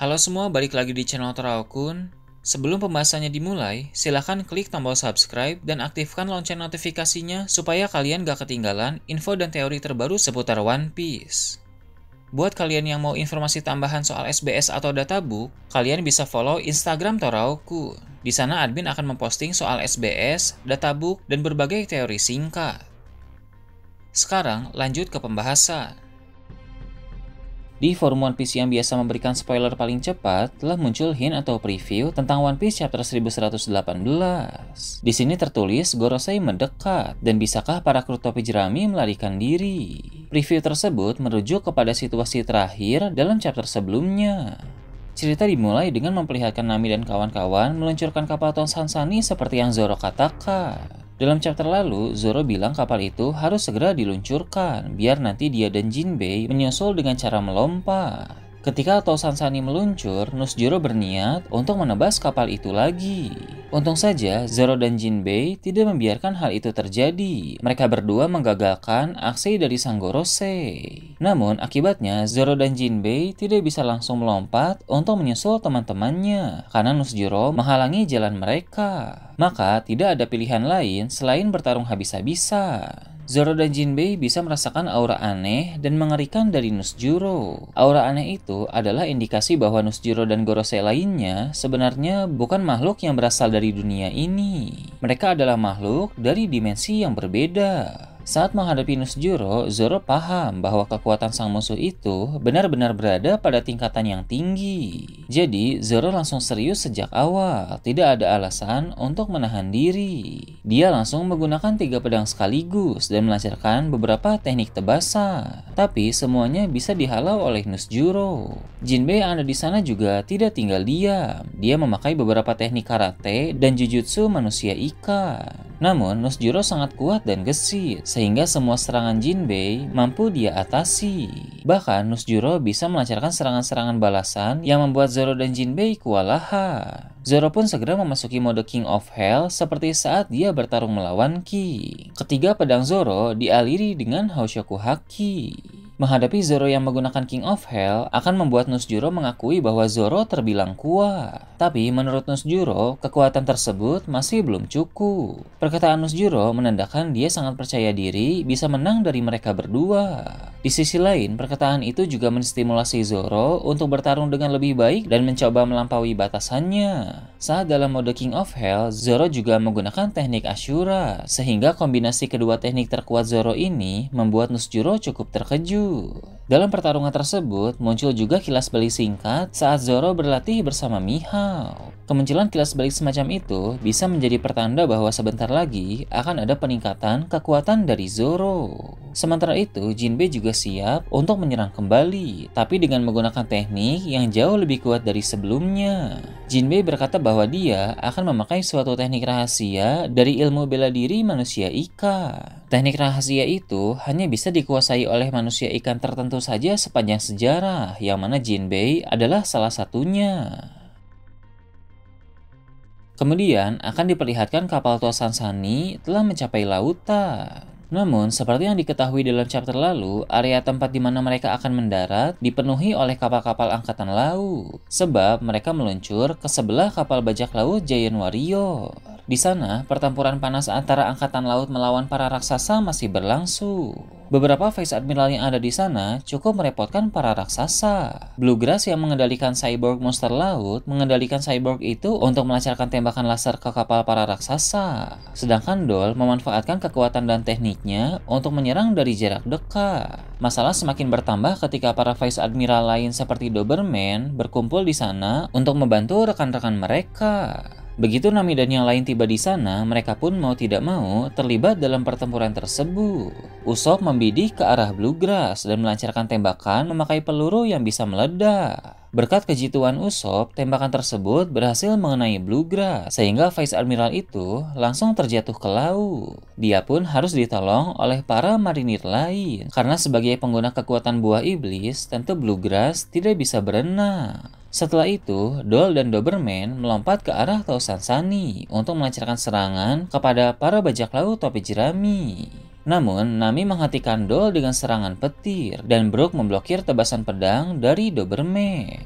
Halo semua, balik lagi di channel Toraokun. Sebelum pembahasannya dimulai, silahkan klik tombol subscribe dan aktifkan lonceng notifikasinya supaya kalian gak ketinggalan info dan teori terbaru seputar One Piece. Buat kalian yang mau informasi tambahan soal SBS atau databook, kalian bisa follow Instagram Toraokun. Di sana admin akan memposting soal SBS, databook, dan berbagai teori singkat. Sekarang lanjut ke pembahasan. Di forum One Piece yang biasa memberikan spoiler paling cepat, telah muncul hint atau preview tentang One Piece chapter 1118. Di sini tertulis Gorosei mendekat, dan bisakah para kru topi jerami melarikan diri? Preview tersebut merujuk kepada situasi terakhir dalam chapter sebelumnya. Cerita dimulai dengan memperlihatkan Nami dan kawan-kawan meluncurkan kapal Sansani seperti yang Zoro katakan. Dalam chapter lalu, Zoro bilang kapal itu harus segera diluncurkan, biar nanti dia dan Jinbei menyusul dengan cara melompat. Ketika Sansani meluncur, Nusjuro berniat untuk menebas kapal itu lagi. Untung saja, Zoro dan Jinbei tidak membiarkan hal itu terjadi. Mereka berdua menggagalkan aksi dari sang Gorosei. Namun, akibatnya Zoro dan Jinbei tidak bisa langsung melompat untuk menyusul teman-temannya, karena Nusjuro menghalangi jalan mereka. Maka, tidak ada pilihan lain selain bertarung habis-habisan. Zoro dan Jinbei bisa merasakan aura aneh dan mengerikan dari Nusjuro. Aura aneh itu adalah indikasi bahwa Nusjuro dan Gorosei lainnya sebenarnya bukan makhluk yang berasal dari dunia ini. Mereka adalah makhluk dari dimensi yang berbeda. Saat menghadapi Nusjuro, Zoro paham bahwa kekuatan sang musuh itu benar-benar berada pada tingkatan yang tinggi. Jadi, Zoro langsung serius sejak awal, tidak ada alasan untuk menahan diri. Dia langsung menggunakan 3 pedang sekaligus dan melancarkan beberapa teknik tebasan. Tapi semuanya bisa dihalau oleh Nusjuro. Jinbei yang ada di sana juga tidak tinggal diam. Dia memakai beberapa teknik karate dan jujutsu manusia ikan. Namun, Nusjuro sangat kuat dan gesit, sehingga semua serangan Jinbei mampu dia atasi. Bahkan, Nusjuro bisa melancarkan serangan-serangan balasan yang membuat Zoro dan Jinbei kewalahan. Zoro pun segera memasuki mode King of Hell seperti saat dia bertarung melawan Ki. Ketiga pedang Zoro dialiri dengan Hoshoku Haki. Menghadapi Zoro yang menggunakan King of Hell akan membuat Nusjuro mengakui bahwa Zoro terbilang kuat. Tapi menurut Nusjuro, kekuatan tersebut masih belum cukup. Perkataan Nusjuro menandakan dia sangat percaya diri bisa menang dari mereka berdua. Di sisi lain, perkataan itu juga menstimulasi Zoro untuk bertarung dengan lebih baik dan mencoba melampaui batasannya. Saat dalam mode King of Hell, Zoro juga menggunakan teknik Ashura, sehingga kombinasi kedua teknik terkuat Zoro ini membuat Nusjuro cukup terkejut. Dalam pertarungan tersebut, muncul juga kilas balik singkat saat Zoro berlatih bersama Mihao. Kemunculan kilas balik semacam itu bisa menjadi pertanda bahwa sebentar lagi akan ada peningkatan kekuatan dari Zoro. Sementara itu, Jinbei juga siap untuk menyerang kembali, tapi dengan menggunakan teknik yang jauh lebih kuat dari sebelumnya. Jinbei berkata bahwa dia akan memakai suatu teknik rahasia dari ilmu bela diri manusia ikan. Teknik rahasia itu hanya bisa dikuasai oleh manusia ikan tertentu saja sepanjang sejarah, yang mana Jinbei adalah salah satunya. Kemudian akan diperlihatkan kapal Sansani telah mencapai lautan. Namun, seperti yang diketahui dalam chapter lalu, area tempat di mana mereka akan mendarat dipenuhi oleh kapal-kapal angkatan laut. Sebab mereka meluncur ke sebelah kapal bajak laut Giant Warrior. Di sana, pertempuran panas antara angkatan laut melawan para raksasa masih berlangsung. Beberapa Vice Admiral yang ada di sana cukup merepotkan para raksasa. Bluegrass yang mengendalikan cyborg monster laut mengendalikan cyborg itu untuk melancarkan tembakan laser ke kapal para raksasa. Sedangkan Doll memanfaatkan kekuatan dan tekniknya untuk menyerang dari jarak dekat. Masalah semakin bertambah ketika para Vice Admiral lain seperti Doberman berkumpul di sana untuk membantu rekan-rekan mereka. Begitu Nami dan yang lain tiba di sana, mereka pun mau tidak mau terlibat dalam pertempuran tersebut. Usopp membidik ke arah Bluegrass dan melancarkan tembakan memakai peluru yang bisa meledak. Berkat kejituan Usopp, tembakan tersebut berhasil mengenai Bluegrass, sehingga Vice Admiral itu langsung terjatuh ke laut. Dia pun harus ditolong oleh para marinir lain, karena sebagai pengguna kekuatan buah iblis, tentu Bluegrass tidak bisa berenang. Setelah itu, Doll dan Doberman melompat ke arah Sansani untuk melancarkan serangan kepada para bajak laut topi jerami. Namun, Nami menghentikan Doll dengan serangan petir, dan Brook memblokir tebasan pedang dari Doberman.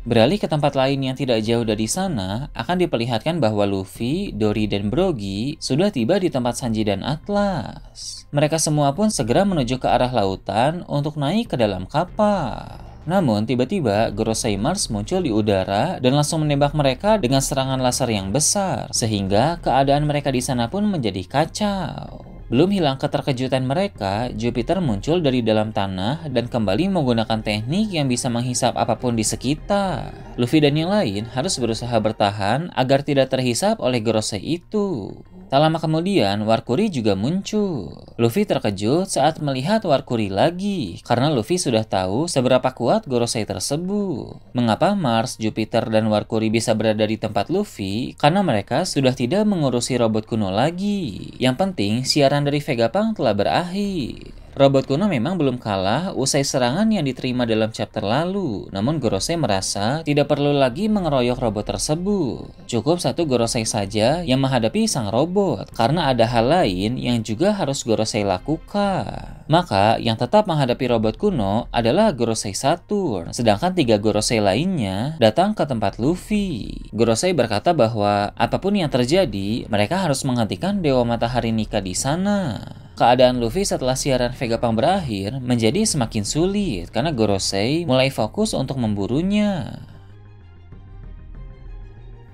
Beralih ke tempat lain yang tidak jauh dari sana, akan diperlihatkan bahwa Luffy, Dory, dan Brogy sudah tiba di tempat Sanji dan Atlas. Mereka semua pun segera menuju ke arah lautan untuk naik ke dalam kapal. Namun tiba-tiba Gorosei Mars muncul di udara dan langsung menembak mereka dengan serangan laser yang besar, sehingga keadaan mereka di sana pun menjadi kacau. Belum hilang keterkejutan mereka, Jupiter muncul dari dalam tanah dan kembali menggunakan teknik yang bisa menghisap apapun di sekitar. Luffy dan yang lain harus berusaha bertahan agar tidak terhisap oleh Gorosei itu. Tak lama kemudian, Warkuri juga muncul. Luffy terkejut saat melihat Warkuri lagi, karena Luffy sudah tahu seberapa kuat Gorosei tersebut. Mengapa Mars, Jupiter, dan Warkuri bisa berada di tempat Luffy? Karena mereka sudah tidak mengurusi robot kuno lagi. Yang penting, siaran dari Vegapunk telah berakhir. Robot kuno memang belum kalah usai serangan yang diterima dalam chapter lalu, namun Gorosei merasa tidak perlu lagi mengeroyok robot tersebut. Cukup satu Gorosei saja yang menghadapi sang robot, karena ada hal lain yang juga harus Gorosei lakukan. Maka yang tetap menghadapi robot kuno adalah Gorosei Saturn, sedangkan 3 Gorosei lainnya datang ke tempat Luffy. Gorosei berkata bahwa apapun yang terjadi, mereka harus menghentikan Dewa Matahari Nika di sana. Keadaan Luffy setelah siaran Vegapunk berakhir menjadi semakin sulit karena Gorosei mulai fokus untuk memburunya.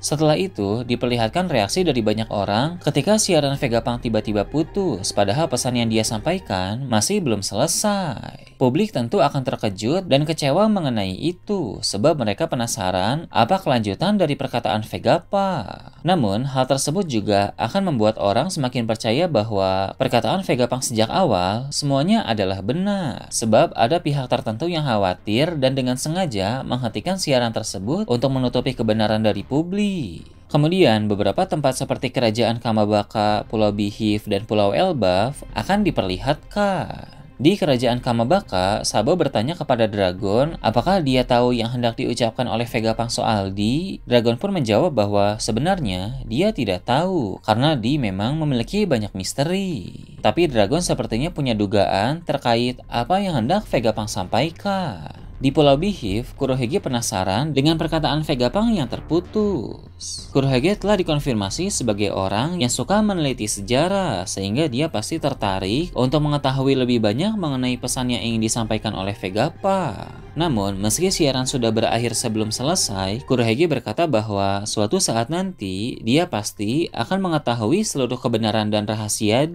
Setelah itu, diperlihatkan reaksi dari banyak orang ketika siaran Vegapunk tiba-tiba putus, padahal pesan yang dia sampaikan masih belum selesai. Publik tentu akan terkejut dan kecewa mengenai itu, sebab mereka penasaran apa kelanjutan dari perkataan Vegapunk. Namun, hal tersebut juga akan membuat orang semakin percaya bahwa perkataan Vegapunk sejak awal semuanya adalah benar, sebab ada pihak tertentu yang khawatir dan dengan sengaja menghentikan siaran tersebut untuk menutupi kebenaran dari publik. Kemudian, beberapa tempat seperti Kerajaan Kamabaka, Pulau Beehive, dan Pulau Elbaf akan diperlihatkan. Di Kerajaan Kamabaka, Sabo bertanya kepada Dragon apakah dia tahu yang hendak diucapkan oleh Vegapunk soal Di. Dragon pun menjawab bahwa sebenarnya dia tidak tahu, karena Di memang memiliki banyak misteri. Tapi Dragon sepertinya punya dugaan terkait apa yang hendak Vegapunk sampaikan. Di Pulau Beehive, Kurohige penasaran dengan perkataan Vegapunk yang terputus. Kurohige telah dikonfirmasi sebagai orang yang suka meneliti sejarah, sehingga dia pasti tertarik untuk mengetahui lebih banyak mengenai pesan yang ingin disampaikan oleh Vegapunk. Namun, meski siaran sudah berakhir sebelum selesai, Kurohige berkata bahwa suatu saat nanti dia pasti akan mengetahui seluruh kebenaran dan rahasia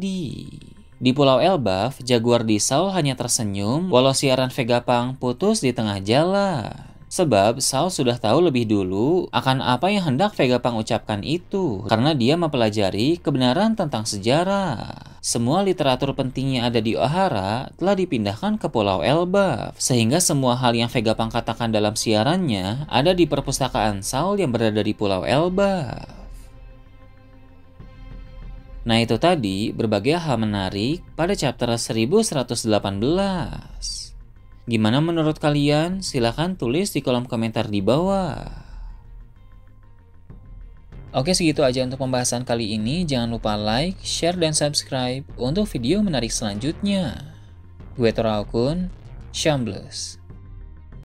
Di Pulau Elbaf, Jaguar di Saul hanya tersenyum walau siaran Vegapunk putus di tengah jalan. Sebab Saul sudah tahu lebih dulu akan apa yang hendak Vegapunk ucapkan itu, karena dia mempelajari kebenaran tentang sejarah. Semua literatur penting yang ada di Ohara telah dipindahkan ke Pulau Elbaf, sehingga semua hal yang Vegapunk katakan dalam siarannya ada di perpustakaan Saul yang berada di Pulau Elbaf. Nah, itu tadi berbagai hal menarik pada chapter 1118. Gimana menurut kalian? Silahkan tulis di kolom komentar di bawah. Oke, segitu aja untuk pembahasan kali ini. Jangan lupa like, share, dan subscribe untuk video menarik selanjutnya. Gue Toraokun, Shambles.